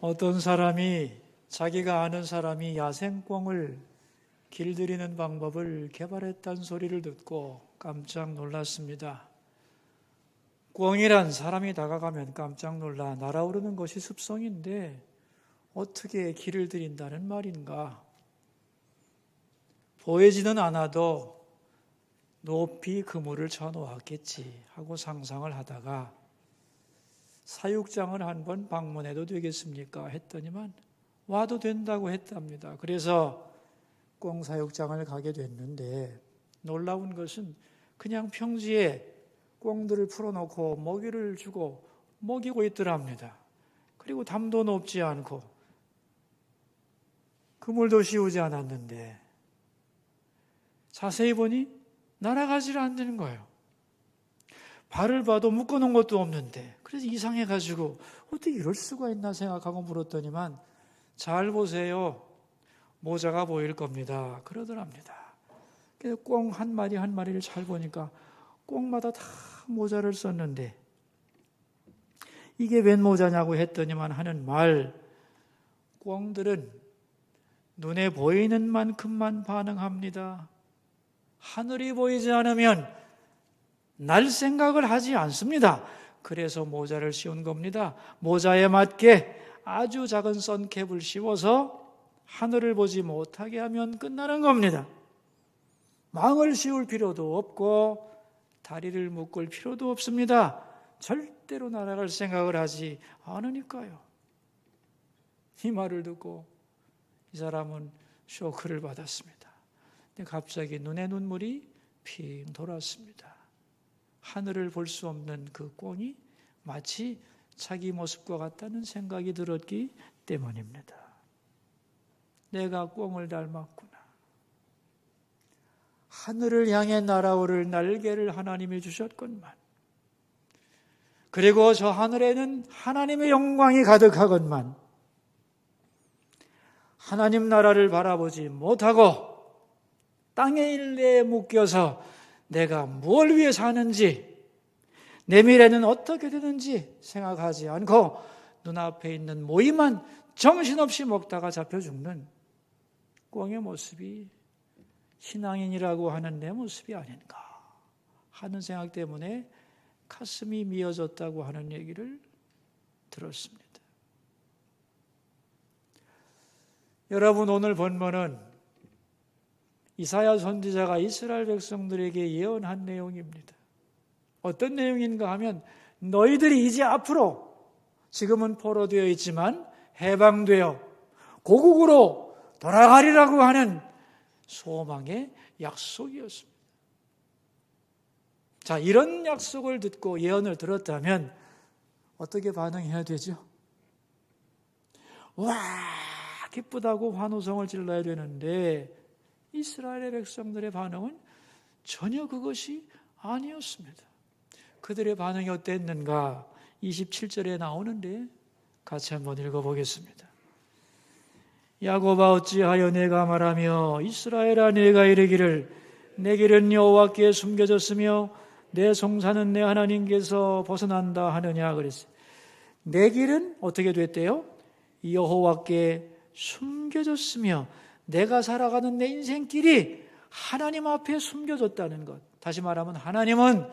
어떤 사람이 자기가 아는 사람이 야생꽁을 길들이는 방법을 개발했다는 소리를 듣고 깜짝 놀랐습니다. 꿩이란 사람이 다가가면 깜짝 놀라 날아오르는 것이 습성인데 어떻게 길을 들인다는 말인가? 보이지는 않아도 높이 그물을 쳐놓았겠지 하고 상상을 하다가 사육장을 한번 방문해도 되겠습니까? 했더니만 와도 된다고 했답니다. 그래서 꿩 사육장을 가게 됐는데 놀라운 것은 그냥 평지에 꿩들을 풀어놓고 먹이를 주고 먹이고 있더랍니다. 그리고 담도 높지 않고 그물도 씌우지 않았는데 자세히 보니 날아가지를 않는 거예요. 발을 봐도 묶어놓은 것도 없는데 그래서 이상해가지고 어떻게 이럴 수가 있나 생각하고 물었더니만 잘 보세요. 모자가 보일 겁니다. 그러더랍니다. 그래서 꿩 한 마리 한 마리를 잘 보니까 꿩마다 다 모자를 썼는데 이게 웬 모자냐고 했더니만 하는 말, 꿩들은 눈에 보이는 만큼만 반응합니다. 하늘이 보이지 않으면 날 생각을 하지 않습니다. 그래서 모자를 씌운 겁니다. 모자에 맞게 아주 작은 선캡을 씌워서 하늘을 보지 못하게 하면 끝나는 겁니다. 망을 씌울 필요도 없고 다리를 묶을 필요도 없습니다. 절대로 날아갈 생각을 하지 않으니까요. 이 말을 듣고 이 사람은 쇼크를 받았습니다. 근데 갑자기 눈에 눈물이 핑 돌았습니다. 하늘을 볼 수 없는 그 꿩이 마치 자기 모습과 같다는 생각이 들었기 때문입니다. 내가 꿩을 닮았구나. 하늘을 향해 날아오를 날개를 하나님이 주셨건만, 그리고 저 하늘에는 하나님의 영광이 가득하건만 하나님 나라를 바라보지 못하고 땅의 일내에 묶여서 내가 무엇을 위해 사는지, 내 미래는 어떻게 되는지 생각하지 않고 눈앞에 있는 모이만 정신없이 먹다가 잡혀 죽는 꿩의 모습이 신앙인이라고 하는 내 모습이 아닌가 하는 생각 때문에 가슴이 미어졌다고 하는 얘기를 들었습니다. 여러분, 오늘 본문은 이사야 선지자가 이스라엘 백성들에게 예언한 내용입니다. 어떤 내용인가 하면 너희들이 이제 앞으로 지금은 포로되어 있지만 해방되어 고국으로 돌아가리라고 하는 소망의 약속이었습니다. 자, 이런 약속을 듣고 예언을 들었다면 어떻게 반응해야 되죠? 와, 기쁘다고 환호성을 질러야 되는데 이스라엘의 백성들의 반응은 전혀 그것이 아니었습니다. 그들의 반응이 어땠는가? 27절에 나오는데 같이 한번 읽어보겠습니다. 야곱아 어찌하여 내가 말하며 이스라엘아 내가 이르기를 내 길은 여호와께 숨겨졌으며 내 송사는 내 하나님께서 벗어난다 하느냐 그랬어요. 내 길은 어떻게 됐대요? 여호와께 숨겨졌으며 내가 살아가는 내 인생길이 하나님 앞에 숨겨졌다는 것. 다시 말하면 하나님은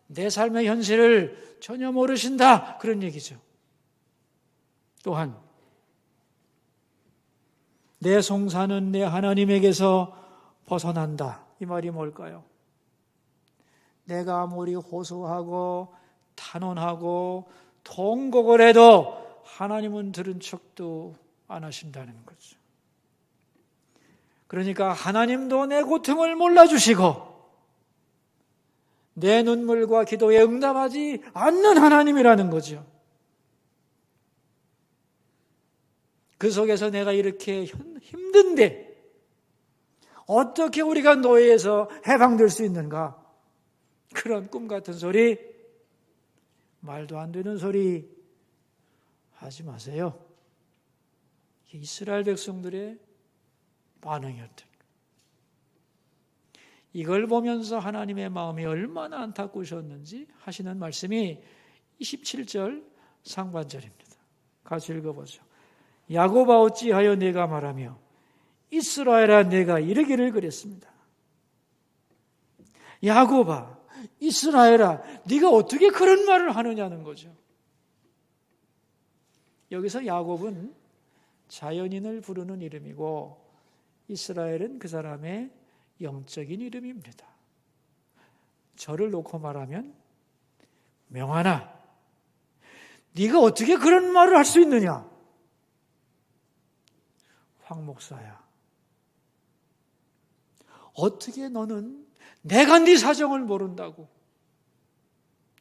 내 삶의 현실을 전혀 모르신다 그런 얘기죠. 또한 내 송사는 내 하나님에게서 벗어난다. 이 말이 뭘까요? 내가 아무리 호소하고 탄원하고 통곡을 해도 하나님은 들은 척도 안 하신다는 거죠. 그러니까 하나님도 내 고통을 몰라주시고 내 눈물과 기도에 응답하지 않는 하나님이라는 거죠. 그 속에서 내가 이렇게 힘든데 어떻게 우리가 노예에서 해방될 수 있는가? 그런 꿈 같은 소리, 말도 안 되는 소리 하지 마세요. 이스라엘 백성들의 반응이었던 이걸 보면서 하나님의 마음이 얼마나 안타까우셨는지 하시는 말씀이 27절 상반절입니다. 같이 읽어보죠. 야곱아 어찌하여 내가 말하며 이스라엘아 내가 이르기를 그랬습니다. 야곱아, 이스라엘아, 네가 어떻게 그런 말을 하느냐는 거죠. 여기서 야곱은 자연인을 부르는 이름이고 이스라엘은 그 사람의 영적인 이름입니다. 저를 놓고 말하면 명하나, 네가 어떻게 그런 말을 할 수 있느냐? 황 목사야, 어떻게 너는 내가 네 사정을 모른다고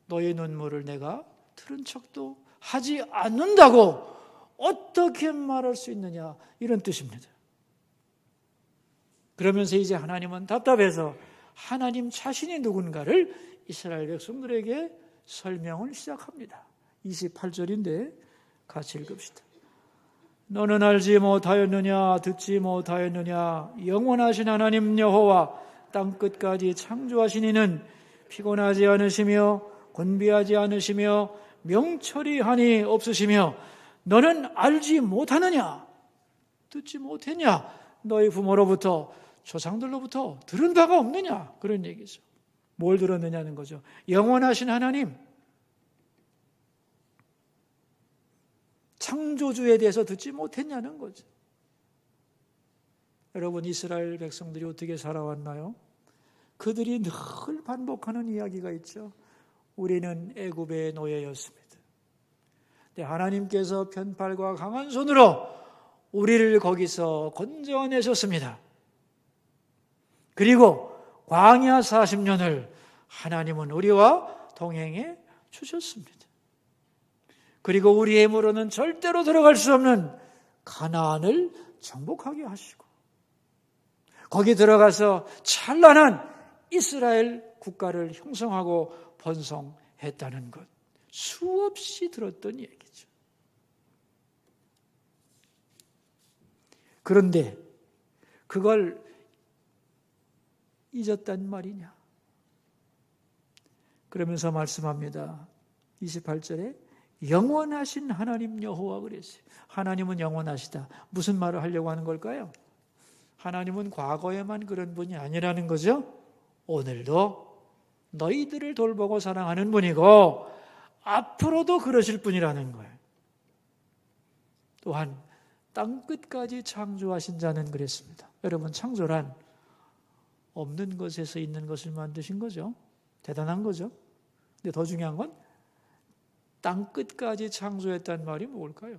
너의 눈물을 내가 들은 척도 하지 않는다고 어떻게 말할 수 있느냐, 이런 뜻입니다. 그러면서 이제 하나님은 답답해서 하나님 자신이 누군가를 이스라엘 백성들에게 설명을 시작합니다. 28절인데 같이 읽읍시다. 너는 알지 못하였느냐, 듣지 못하였느냐, 영원하신 하나님 여호와 땅끝까지 창조하신 이는 피곤하지 않으시며 곤비하지 않으시며 명철이 한이 없으시며 너는 알지 못하느냐, 듣지 못했냐, 너희 부모로부터 조상들로부터 들은 바가 없느냐, 그런 얘기죠. 뭘 들었느냐는 거죠. 영원하신 하나님, 창조주에 대해서 듣지 못했냐는 거죠. 여러분, 이스라엘 백성들이 어떻게 살아왔나요? 그들이 늘 반복하는 이야기가 있죠. 우리는 애굽의 노예였습니다. 하나님께서 편팔과 강한 손으로 우리를 거기서 건져내셨습니다. 그리고 광야 40년을 하나님은 우리와 동행해 주셨습니다. 그리고 우리의 힘으로는 절대로 들어갈 수 없는 가나안을 정복하게 하시고 거기 들어가서 찬란한 이스라엘 국가를 형성하고 번성했다는 것, 수없이 들었던 얘기죠. 그런데 그걸 잊었단 말이냐? 그러면서 말씀합니다. 28절에 영원하신 하나님 여호와 그랬어요. 하나님은 영원하시다. 무슨 말을 하려고 하는 걸까요? 하나님은 과거에만 그런 분이 아니라는 거죠. 오늘도 너희들을 돌보고 사랑하는 분이고 앞으로도 그러실 분이라는 거예요. 또한 땅끝까지 창조하신 자는 그랬습니다. 여러분, 창조란 없는 것에서 있는 것을 만드신 거죠. 대단한 거죠. 근데 더 중요한 건 땅끝까지 창조했다는 말이 뭘까요?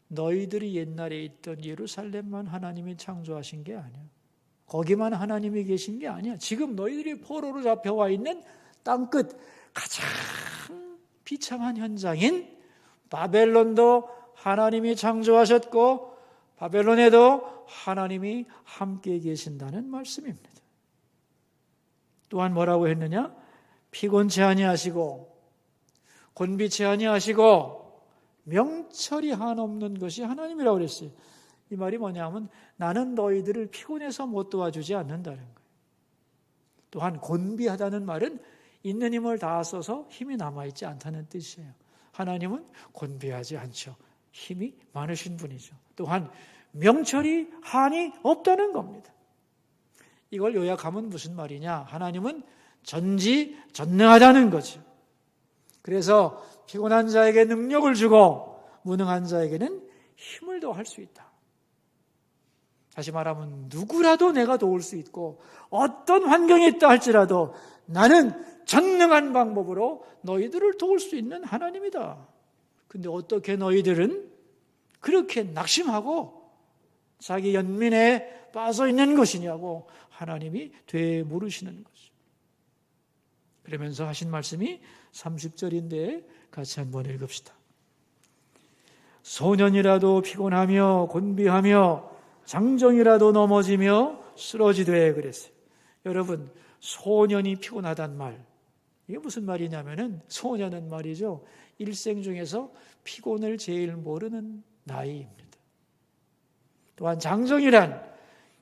너희들이 옛날에 있던 예루살렘만 하나님이 창조하신 게 아니야. 거기만 하나님이 계신 게 아니야. 지금 너희들이 포로로 잡혀와 있는 땅끝 가장 비참한 현장인 바벨론도 하나님이 창조하셨고 바벨론에도 하나님이 함께 계신다는 말씀입니다. 또한 뭐라고 했느냐? 피곤치 아니하시고 곤비치 아니하시고 명철이 한없는 것이 하나님이라고 그랬어요. 이 말이 뭐냐면 나는 너희들을 피곤해서 못 도와주지 않는다는 거예요. 또한 곤비하다는 말은 있는 힘을 다 써서 힘이 남아있지 않다는 뜻이에요. 하나님은 곤비하지 않죠. 힘이 많으신 분이죠. 또한 명철이 한이 없다는 겁니다. 이걸 요약하면 무슨 말이냐? 하나님은 전지전능하다는 거죠. 그래서 피곤한 자에게 능력을 주고 무능한 자에게는 힘을 더할 수 있다. 다시 말하면 누구라도 내가 도울 수 있고 어떤 환경에 있다 할지라도 나는 전능한 방법으로 너희들을 도울 수 있는 하나님이다. 근데 어떻게 너희들은 그렇게 낙심하고 자기 연민에 빠져 있는 것이냐고 하나님이 되물으시는 거죠. 그러면서 하신 말씀이 30절인데 같이 한번 읽읍시다. 소년이라도 피곤하며 곤비하며 장정이라도 넘어지며 쓰러지되 그랬어요. 여러분, 소년이 피곤하단 말, 이게 무슨 말이냐면은 소년은 말이죠, 일생 중에서 피곤을 제일 모르는 나이입니다. 또한 장정이란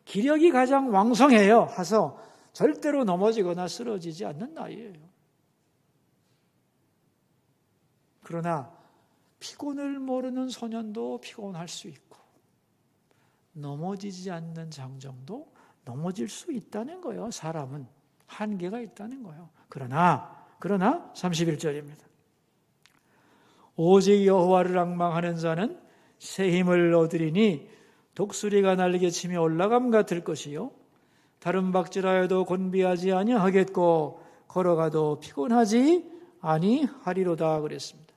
기력이 가장 왕성해요. 하서 절대로 넘어지거나 쓰러지지 않는 나이예요. 그러나 피곤을 모르는 소년도 피곤할 수 있고 넘어지지 않는 장정도 넘어질 수 있다는 거예요. 사람은 한계가 있다는 거예요. 그러나 31절입니다. 오직 여호와를 앙망하는 자는 새 힘을 얻으리니 독수리가 날개 치며 올라감 같을 것이요 다른 박질하여도 곤비하지 아니하겠고 걸어가도 피곤하지 아니하리로다 그랬습니다.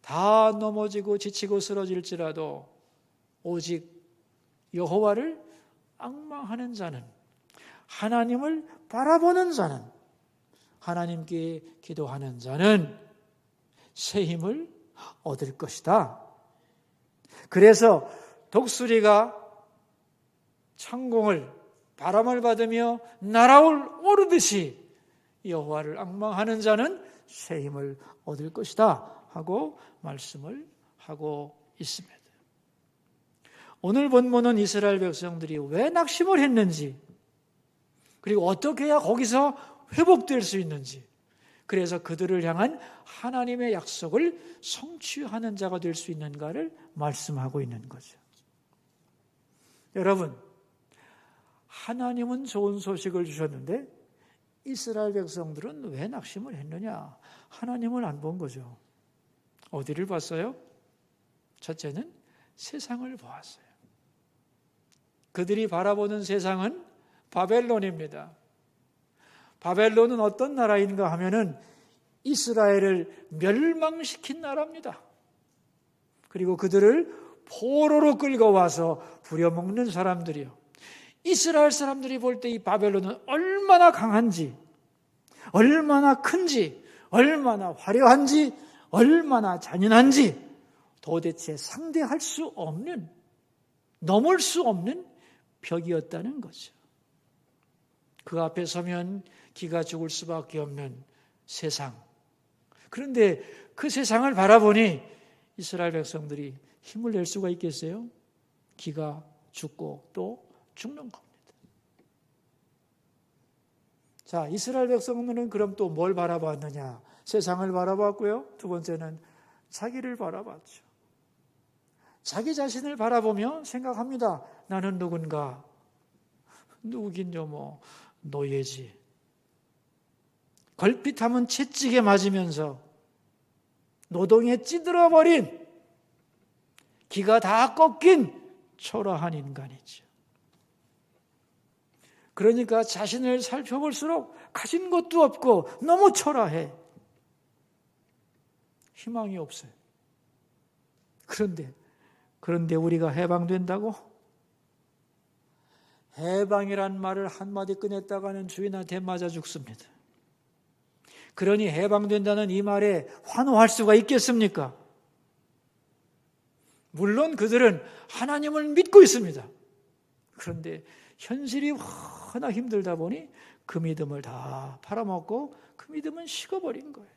다 넘어지고 지치고 쓰러질지라도 오직 여호와를 앙망하는 자는, 하나님을 바라보는 자는, 하나님께 기도하는 자는 새 힘을 얻을 것이다. 그래서 독수리가 창공을, 바람을 받으며 날아오르듯이 여호와를 앙망하는 자는 새 힘을 얻을 것이다 하고 말씀을 하고 있습니다. 오늘 본문은 이스라엘 백성들이 왜 낙심을 했는지, 그리고 어떻게 해야 거기서 회복될 수 있는지, 그래서 그들을 향한 하나님의 약속을 성취하는 자가 될 수 있는가를 말씀하고 있는 거죠. 여러분, 하나님은 좋은 소식을 주셨는데 이스라엘 백성들은 왜 낙심을 했느냐? 하나님을 안 본 거죠. 어디를 봤어요? 첫째는 세상을 보았어요. 그들이 바라보는 세상은 바벨론입니다. 바벨론은 어떤 나라인가 하면은 이스라엘을 멸망시킨 나라입니다. 그리고 그들을 포로로 끌고 와서 부려먹는 사람들이요. 이스라엘 사람들이 볼 때 이 바벨론은 얼마나 강한지, 얼마나 큰지, 얼마나 화려한지, 얼마나 잔인한지 도대체 상대할 수 없는, 넘을 수 없는 벽이었다는 거죠. 그 앞에 서면 기가 죽을 수밖에 없는 세상. 그런데 그 세상을 바라보니 이스라엘 백성들이 힘을 낼 수가 있겠어요? 기가 죽고 또 죽는 겁니다. 자, 이스라엘 백성들은 그럼 또 뭘 바라봤느냐? 세상을 바라봤고요. 두 번째는 자기를 바라봤죠. 자기 자신을 바라보며 생각합니다. 나는 누군가? 누구긴요, 뭐 노예지. 걸핏하면 채찍에 맞으면서 노동에 찌들어버린, 기가 다 꺾인 초라한 인간이죠. 그러니까 자신을 살펴볼수록 가진 것도 없고 너무 초라해. 희망이 없어요. 그런데 우리가 해방된다고? 해방이란 말을 한마디 꺼냈다가는 주인한테 맞아 죽습니다. 그러니 해방된다는 이 말에 환호할 수가 있겠습니까? 물론 그들은 하나님을 믿고 있습니다. 그런데 현실이 워낙 힘들다 보니 그 믿음을 다 팔아먹고 그 믿음은 식어버린 거예요.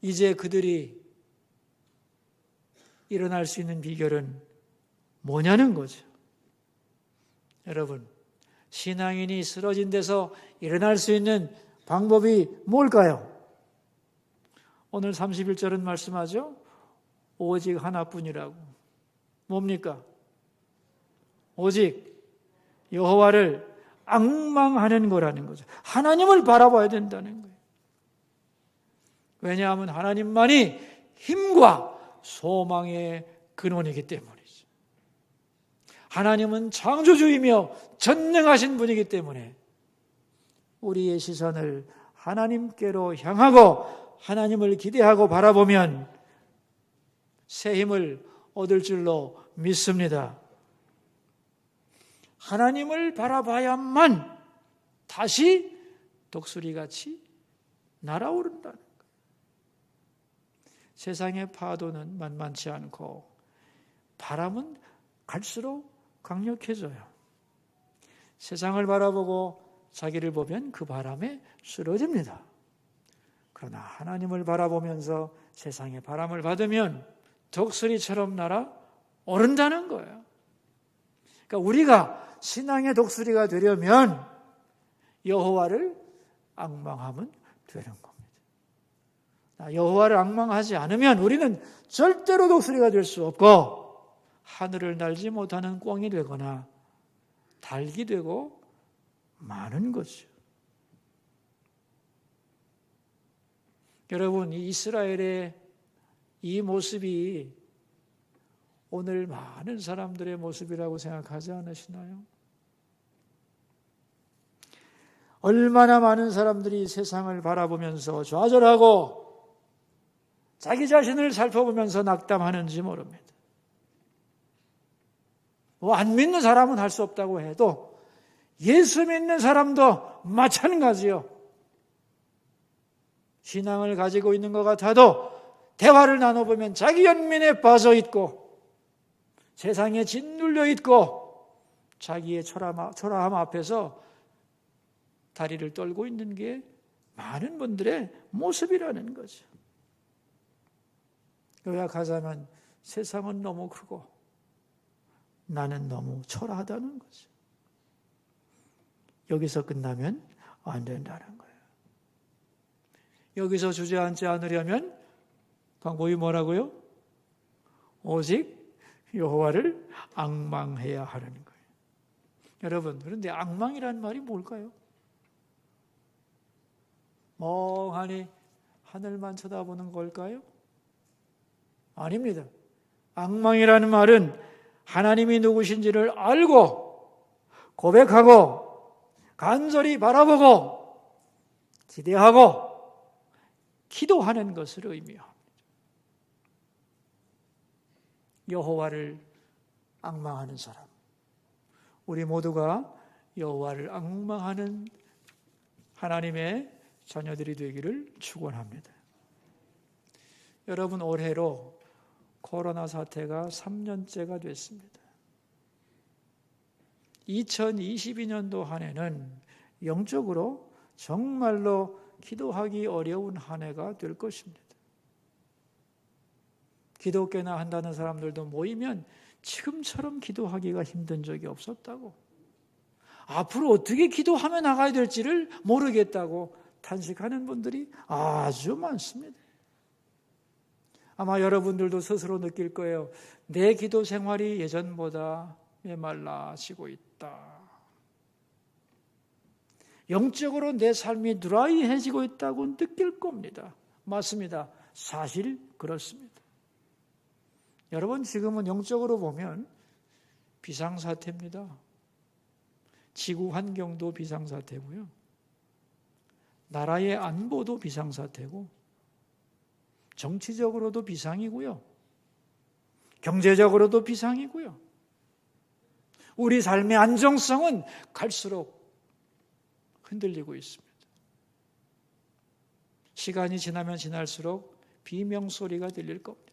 이제 그들이 일어날 수 있는 비결은 뭐냐는 거죠. 여러분, 신앙인이 쓰러진 데서 일어날 수 있는 방법이 뭘까요? 오늘 31절은 말씀하죠. 오직 하나뿐이라고. 뭡니까? 오직 여호와를 앙망하는 거라는 거죠. 하나님을 바라봐야 된다는 거예요. 왜냐하면 하나님만이 힘과 소망의 근원이기 때문이죠. 하나님은 창조주이며 전능하신 분이기 때문에 우리의 시선을 하나님께로 향하고 하나님을 기대하고 바라보면 새 힘을 얻을 줄로 믿습니다. 하나님을 바라봐야만 다시 독수리같이 날아오른다는 거예요. 세상의 파도는 만만치 않고 바람은 갈수록 강력해져요. 세상을 바라보고 자기를 보면 그 바람에 쓰러집니다. 그러나 하나님을 바라보면서 세상의 바람을 받으면 독수리처럼 날아오른다는 거예요. 그러니까 우리가 신앙의 독수리가 되려면 여호와를 앙망하면 되는 겁니다. 여호와를 앙망하지 않으면 우리는 절대로 독수리가 될 수 없고 하늘을 날지 못하는 꿩이 되거나 닭이 되고 마는 거죠. 여러분, 이 이스라엘의 이 모습이 오늘 많은 사람들의 모습이라고 생각하지 않으시나요? 얼마나 많은 사람들이 세상을 바라보면서 좌절하고 자기 자신을 살펴보면서 낙담하는지 모릅니다. 안 믿는 사람은 할 수 없다고 해도 예수 믿는 사람도 마찬가지요. 신앙을 가지고 있는 것 같아도 대화를 나눠보면 자기 연민에 빠져 있고 세상에 짓눌려 있고 자기의 초라함 앞에서 다리를 떨고 있는 게 많은 분들의 모습이라는 거죠. 요약하자면 세상은 너무 크고 나는 너무 초라하다는 거죠. 여기서 끝나면 안 된다는 거예요. 여기서 주저앉지 않으려면 방법이 뭐라고요? 오직 여호와를 앙망해야 하는 거예요. 여러분, 그런데 앙망이라는 말이 뭘까요? 멍하니 하늘만 쳐다보는 걸까요? 아닙니다. 앙망이라는 말은 하나님이 누구신지를 알고 고백하고 간절히 바라보고 기대하고 기도하는 것을 의미합니다. 여호와를 앙망하는 사람, 우리 모두가 여호와를 앙망하는 하나님의 자녀들이 되기를 축원합니다. 여러분, 올해로 코로나 사태가 3년째가 됐습니다. 2022년도 한 해는 영적으로 정말로 기도하기 어려운 한 해가 될 것입니다. 기독교나 한다는 사람들도 모이면 지금처럼 기도하기가 힘든 적이 없었다고, 앞으로 어떻게 기도하며 나가야 될지를 모르겠다고 탄식하는 분들이 아주 많습니다. 아마 여러분들도 스스로 느낄 거예요. 내 기도 생활이 예전보다 메말라지고 있다. 영적으로 내 삶이 드라이해지고 있다고 느낄 겁니다. 맞습니다. 사실 그렇습니다. 여러분, 지금은 영적으로 보면 비상사태입니다. 지구 환경도 비상사태고요. 나라의 안보도 비상사태고 정치적으로도 비상이고요. 경제적으로도 비상이고요. 우리 삶의 안정성은 갈수록 흔들리고 있습니다. 시간이 지나면 지날수록 비명소리가 들릴 겁니다.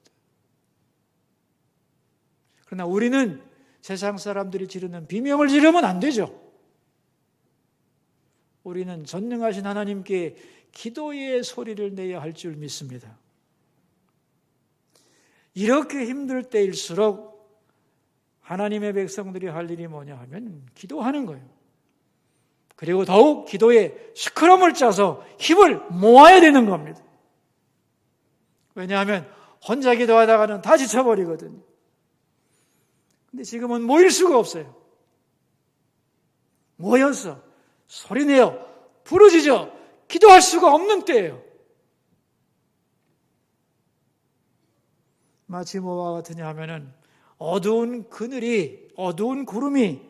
그러나 우리는 세상 사람들이 지르는 비명을 지르면 안 되죠. 우리는 전능하신 하나님께 기도의 소리를 내야 할 줄 믿습니다. 이렇게 힘들 때일수록 하나님의 백성들이 할 일이 뭐냐 하면 기도하는 거예요. 그리고 더욱 기도에 스크럼을 짜서 힘을 모아야 되는 겁니다. 왜냐하면 혼자 기도하다가는 다 지쳐버리거든요. 근데 지금은 모일 수가 없어요. 모여서 소리내어 부르짖어 기도할 수가 없는 때예요. 마치 뭐와 같으냐 하면은 어두운 그늘이, 어두운 구름이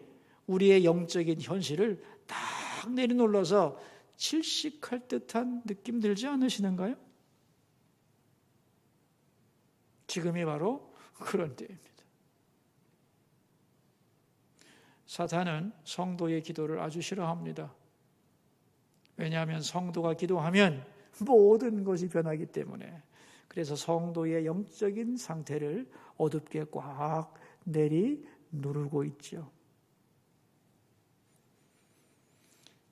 우리의 영적인 현실을 딱 내리놀러서 질식할 듯한 느낌 들지 않으시는가요? 지금이 바로 그런 때입니다. 사탄은 성도의 기도를 아주 싫어합니다. 왜냐하면 성도가 기도하면 모든 것이 변하기 때문에. 그래서 성도의 영적인 상태를 어둡게 꽉 누르고 있죠.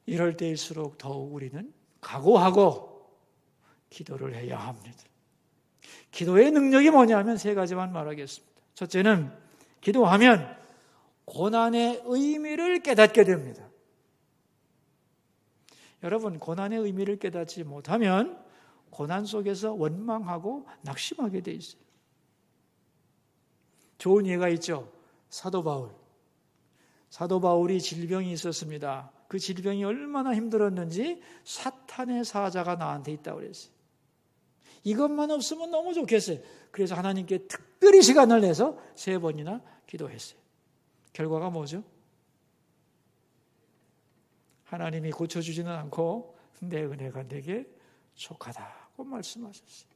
이럴 때일수록 더욱 우리는 각오하고 기도를 해야 합니다. 기도의 능력이 뭐냐면 세 가지만 말하겠습니다. 첫째는 기도하면 고난의 의미를 깨닫게 됩니다. 여러분, 고난의 의미를 깨닫지 못하면 고난 속에서 원망하고 낙심하게 돼 있어요. 좋은 예가 있죠. 사도 바울. 사도 바울이 질병이 있었습니다. 그 질병이 얼마나 힘들었는지 사탄의 사자가 나한테 있다고 그랬어요. 이것만 없으면 너무 좋겠어요. 그래서 하나님께 특별히 시간을 내서 3번이나 기도했어요. 결과가 뭐죠? 하나님이 고쳐주지는 않고 내 은혜가 내게 족하다고 말씀하셨어요.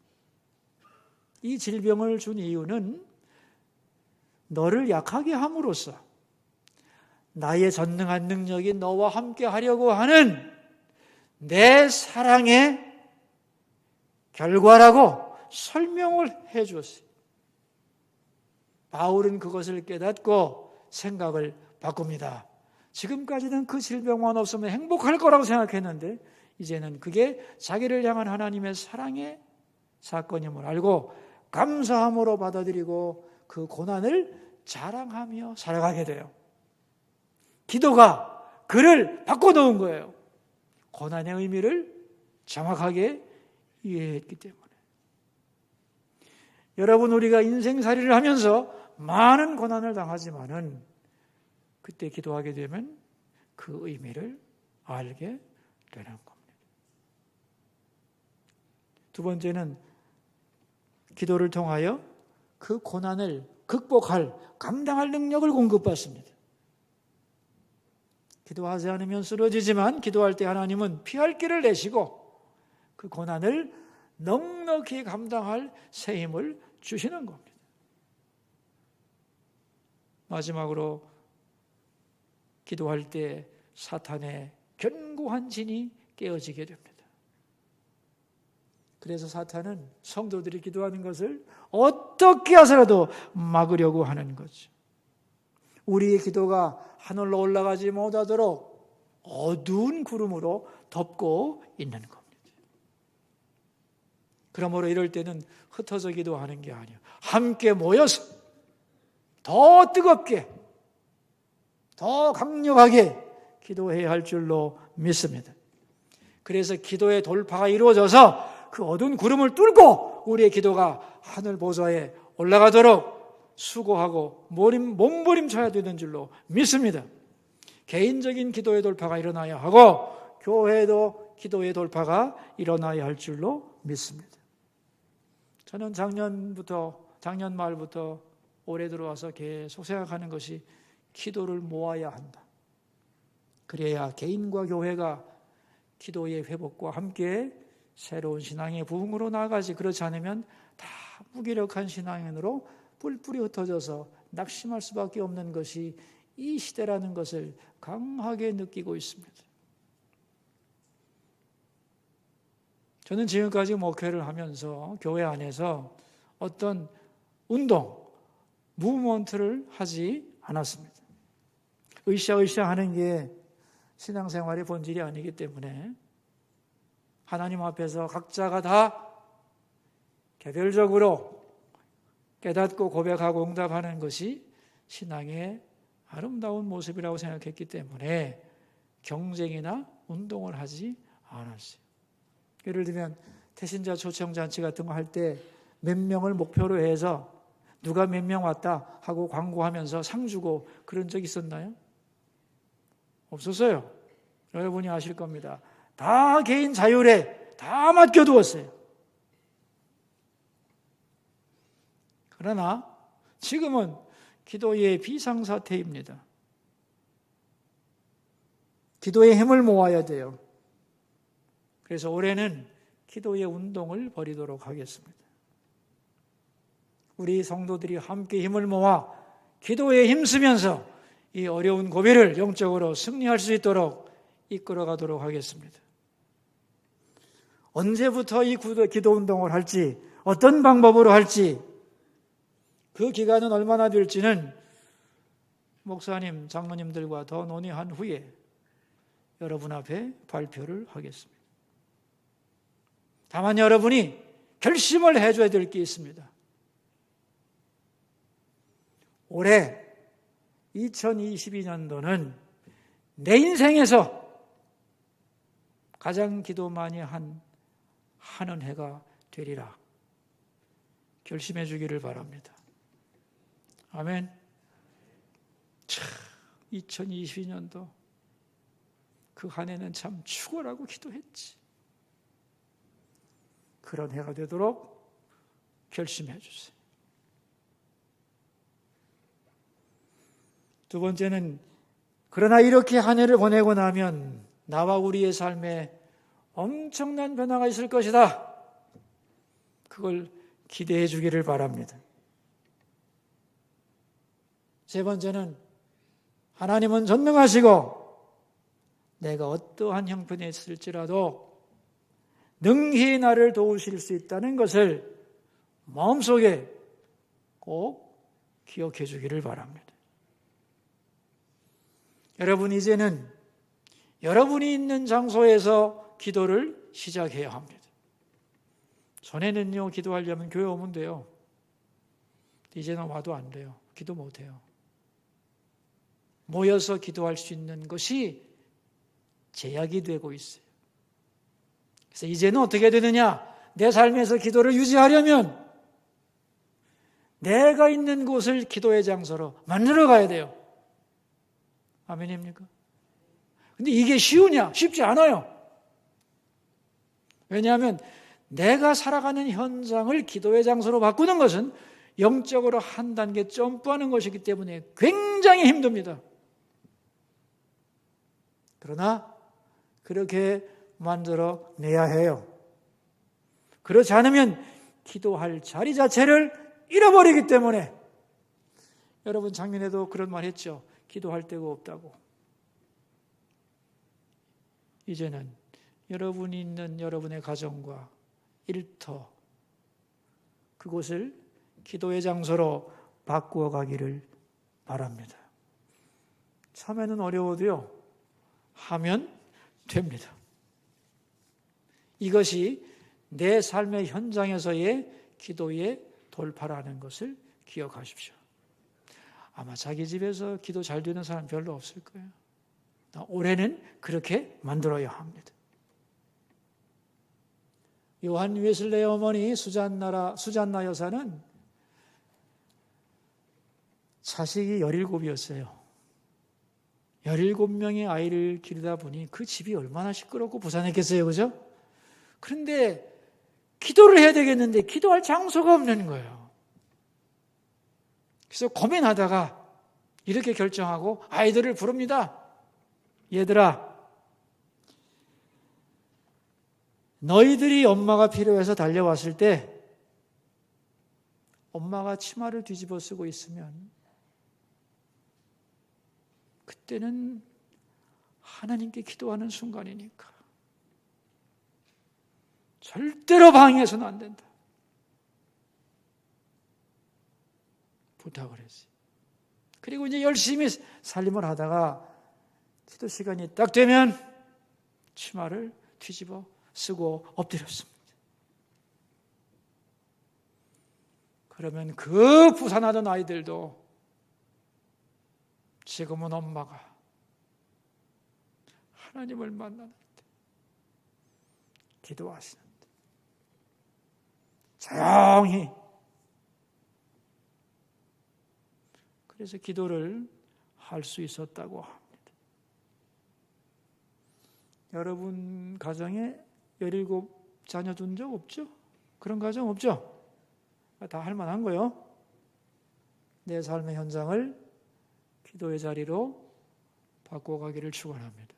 이 질병을 준 이유는 너를 약하게 함으로써 나의 전능한 능력이 너와 함께 하려고 하는 내 사랑의 결과라고 설명을 해 주었어요. 바울은 그것을 깨닫고 생각을 바꿉니다. 지금까지는 그 질병만 없으면 행복할 거라고 생각했는데 이제는 그게 자기를 향한 하나님의 사랑의 사건임을 알고 감사함으로 받아들이고 그 고난을 자랑하며 살아가게 돼요. 기도가 그를 바꿔놓은 거예요. 고난의 의미를 정확하게 이해했기 때문에. 여러분, 우리가 인생살이를 하면서 많은 고난을 당하지만은 그때 기도하게 되면 그 의미를 알게 되는 겁니다. 두 번째는 기도를 통하여 그 고난을 극복할, 감당할 능력을 공급받습니다. 기도하지 않으면 쓰러지지만 기도할 때 하나님은 피할 길을 내시고 그 고난을 넉넉히 감당할 새 힘을 주시는 겁니다. 마지막으로 기도할 때 사탄의 견고한 진이 깨어지게 됩니다. 그래서 사탄은 성도들이 기도하는 것을 어떻게 해서라도 막으려고 하는 거죠. 우리의 기도가 하늘로 올라가지 못하도록 어두운 구름으로 덮고 있는 겁니다. 그러므로 이럴 때는 흩어져 기도하는 게 아니에요. 함께 모여서 더 뜨겁게, 더 강력하게 기도해야 할 줄로 믿습니다. 그래서 기도의 돌파가 이루어져서 그 어두운 구름을 뚫고 우리의 기도가 하늘 보좌에 올라가도록 수고하고 몸부림쳐야 되는 줄로 믿습니다. 개인적인 기도의 돌파가 일어나야 하고 교회도 기도의 돌파가 일어나야 할 줄로 믿습니다. 저는 작년 말부터 올해 들어와서 계속 생각하는 것이 기도를 모아야 한다. 그래야 개인과 교회가 기도의 회복과 함께 새로운 신앙의 부흥으로 나아가지. 그렇지 않으면 다 무기력한 신앙인으로 뿔뿔이 흩어져서 낙심할 수밖에 없는 것이 이 시대라는 것을 강하게 느끼고 있습니다. 저는 지금까지 목회를 하면서 교회 안에서 어떤 운동, 무브먼트를 하지 않았습니다. 으쌰으쌰 하는 게 신앙생활의 본질이 아니기 때문에 하나님 앞에서 각자가 다 개별적으로 깨닫고 고백하고 응답하는 것이 신앙의 아름다운 모습이라고 생각했기 때문에 경쟁이나 운동을 하지 않았어요. 예를 들면 태신자 초청잔치 같은 거 할 때 몇 명을 목표로 해서 누가 몇 명 왔다 하고 광고하면서 상 주고 그런 적 있었나요? 없었어요. 여러분이 아실 겁니다. 다 개인 자율에 다 맡겨두었어요. 그러나 지금은 기도의 비상사태입니다. 기도의 힘을 모아야 돼요. 그래서 올해는 기도의 운동을 벌이도록 하겠습니다. 우리 성도들이 함께 힘을 모아 기도에 힘쓰면서 이 어려운 고비를 영적으로 승리할 수 있도록 이끌어가도록 하겠습니다. 언제부터 이 기도 운동을 할지, 어떤 방법으로 할지, 그 기간은 얼마나 될지는 목사님, 장로님들과 더 논의한 후에 여러분 앞에 발표를 하겠습니다. 다만 여러분이 결심을 해줘야 될 게 있습니다. 올해 2022년도는 내 인생에서 가장 기도 많이 한 하는 해가 되리라. 결심해 주기를 바랍니다. 아멘. 2022년도 그 한 해는 참 죽어라고 기도했지. 그런 해가 되도록 결심해 주세요. 두 번째는, 그러나 이렇게 한 해를 보내고 나면 나와 우리의 삶에 엄청난 변화가 있을 것이다. 그걸 기대해 주기를 바랍니다. 세 번째는, 하나님은 전능하시고 내가 어떠한 형편에 있을지라도 능히 나를 도우실 수 있다는 것을 마음속에 꼭 기억해 주기를 바랍니다. 여러분, 이제는 여러분이 있는 장소에서 기도를 시작해야 합니다. 전에는요, 기도하려면 교회 오면 돼요. 이제는 와도 안 돼요. 기도 못 해요. 모여서 기도할 수 있는 것이 제약이 되고 있어요. 그래서 이제는 어떻게 되느냐? 내 삶에서 기도를 유지하려면 내가 있는 곳을 기도의 장소로 만들어 가야 돼요. 아멘입니까? 근데 이게 쉬우냐? 쉽지 않아요. 왜냐하면 내가 살아가는 현장을 기도의 장소로 바꾸는 것은 영적으로 한 단계 점프하는 것이기 때문에 굉장히 힘듭니다. 그러나 그렇게 만들어 내야 해요. 그렇지 않으면 기도할 자리 자체를 잃어버리기 때문에, 여러분 작년에도 그런 말 했죠. 기도할 데가 없다고. 이제는 여러분이 있는 여러분의 가정과 일터, 그곳을 기도의 장소로 바꾸어 가기를 바랍니다. 처음에는 어려워도요, 하면 됩니다. 이것이 내 삶의 현장에서의 기도의 돌파라는 것을 기억하십시오. 아마 자기 집에서 기도 잘 되는 사람 별로 없을 거예요. 올해는 그렇게 만들어야 합니다. 요한 웨슬레의 어머니 수잔나 여사는 자식이 17이었어요. 17명의 아이를 기르다 보니 그 집이 얼마나 시끄럽고 부산했겠어요. 그죠? 그런데 기도를 해야 되겠는데 기도할 장소가 없는 거예요. 그래서 고민하다가 이렇게 결정하고 아이들을 부릅니다. 얘들아, 너희들이 엄마가 필요해서 달려왔을 때 엄마가 치마를 뒤집어 쓰고 있으면 그때는 하나님께 기도하는 순간이니까 절대로 방해해서는 안 된다. 부탁을 했어요. 그리고 이제 열심히 살림을 하다가 기도 시간이 딱 되면 치마를 뒤집어 쓰고 엎드렸습니다. 그러면 그 부산하던 아이들도 지금은 엄마가 하나님을 만나는데 기도하시는데 조용히, 그래서 기도를 할 수 있었다고 합니다. 여러분 가정에 17 자녀 둔 적 없죠? 그런 가정 없죠? 다 할 만한 거예요. 내 삶의 현장을 기도의 자리로 바꿔가기를 축원합니다.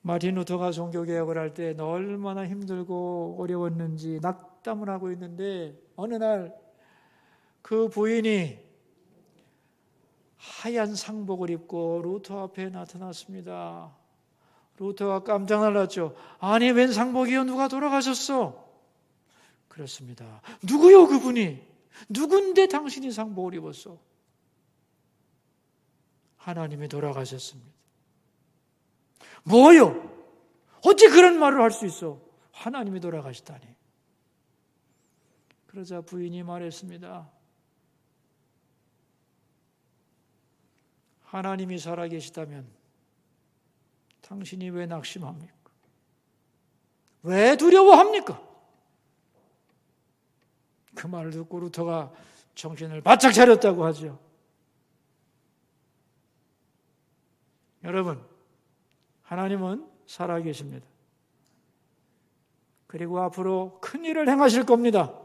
마틴 루터가 종교개혁을 할 때 얼마나 힘들고 어려웠는지 낙담을 하고 있는데, 어느 날 그 부인이 하얀 상복을 입고 루터 앞에 나타났습니다. 루터가 깜짝 놀랐죠. 아니, 웬 상복이요? 누가 돌아가셨어? 그렇습니다. 누구요, 그분이? 누군데 당신이 상복을 입었어? 하나님이 돌아가셨습니다. 뭐요? 어찌 그런 말을 할 수 있어? 하나님이 돌아가시다니. 그러자 부인이 말했습니다. 하나님이 살아계시다면 당신이 왜 낙심합니까? 왜 두려워합니까? 그 말을 듣고 루터가 정신을 바짝 차렸다고 하죠. 여러분, 하나님은 살아계십니다. 그리고 앞으로 큰 일을 행하실 겁니다.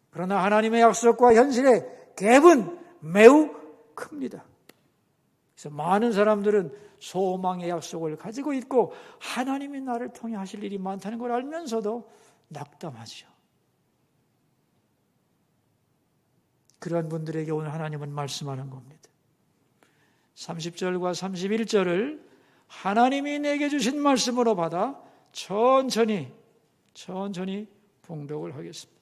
그러나 하나님의 약속과 현실의 갭은 매우 큽니다. 그래서 많은 사람들은 소망의 약속을 가지고 있고 하나님이 나를 통해 하실 일이 많다는 걸 알면서도 낙담하죠. 그러한 분들에게 오늘 하나님은 말씀하는 겁니다. 30절과 31절을 하나님이 내게 주신 말씀으로 받아 천천히 봉독을 하겠습니다.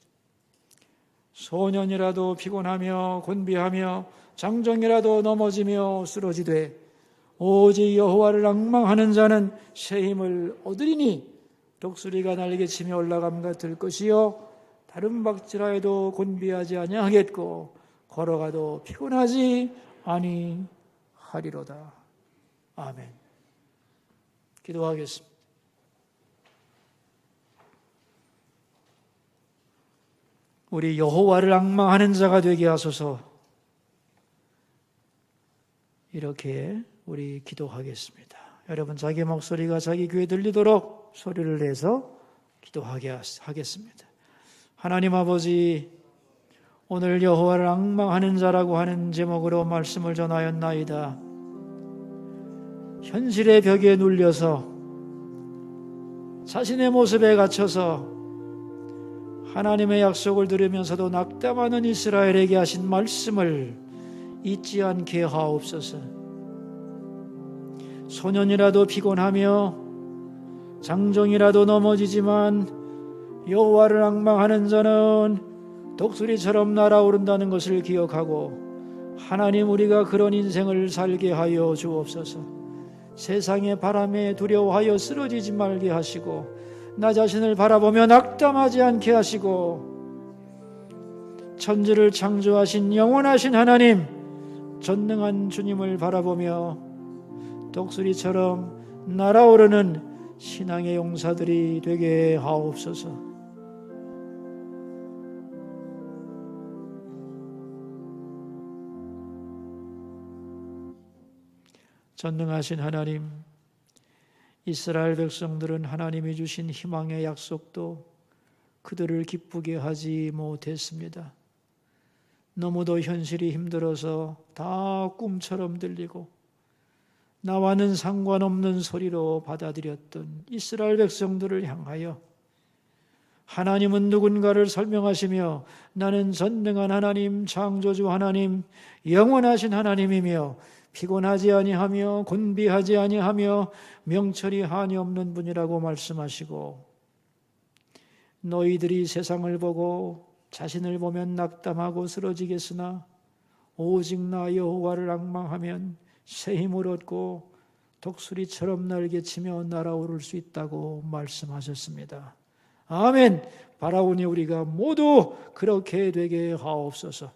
소년이라도 피곤하며 곤비하며 장정이라도 넘어지며 쓰러지되 오직 여호와를 앙망하는 자는 새 힘을 얻으리니 독수리가 날개치며 올라감 같을 것이요 다른 박질하여도 곤비하지 아니하겠고 걸어가도 피곤하지 아니하리로다. 아멘. 기도하겠습니다. 우리 여호와를 앙망하는 자가 되게 하소서. 이렇게 우리 기도하겠습니다. 여러분 자기 목소리가 자기 귀에 들리도록 소리를 내서 기도하게 하겠습니다. 하나님 아버지, 오늘 여호와를 앙망하는 자라고 하는 제목으로 말씀을 전하였나이다. 현실의 벽에 눌려서 자신의 모습에 갇혀서 하나님의 약속을 들으면서도 낙담하는 이스라엘에게 하신 말씀을 잊지 않게 하옵소서. 소년이라도 피곤하며 장정이라도 넘어지지만 여호와를 앙망하는 자는 독수리처럼 날아오른다는 것을 기억하고 하나님, 우리가 그런 인생을 살게 하여 주옵소서. 세상의 바람에 두려워하여 쓰러지지 말게 하시고 나 자신을 바라보며 낙담하지 않게 하시고 천지를 창조하신 영원하신 하나님, 전능한 주님을 바라보며 독수리처럼 날아오르는 신앙의 용사들이 되게 하옵소서. 전능하신 하나님, 이스라엘 백성들은 하나님이 주신 희망의 약속도 그들을 기쁘게 하지 못했습니다. 너무도 현실이 힘들어서 다 꿈처럼 들리고 나와는 상관없는 소리로 받아들였던 이스라엘 백성들을 향하여 하나님은 누군가를 설명하시며 나는 전능한 하나님, 창조주 하나님, 영원하신 하나님이며 피곤하지 아니하며 곤비하지 아니하며 명철이 한이 없는 분이라고 말씀하시고 너희들이 세상을 보고 자신을 보면 낙담하고 쓰러지겠으나 오직 나 여호와를 앙망하면 새 힘을 얻고 독수리처럼 날개치며 날아오를 수 있다고 말씀하셨습니다. 아멘. 바라오니 우리가 모두 그렇게 되게 하옵소서.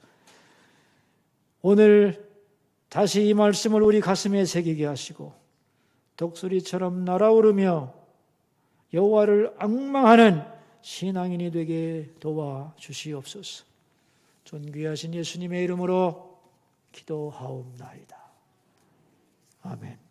오늘 다시 이 말씀을 우리 가슴에 새기게 하시고 독수리처럼 날아오르며 여호와를 앙망하는 신앙인이 되게 도와주시옵소서. 존귀하신 예수님의 이름으로 기도하옵나이다. 아멘.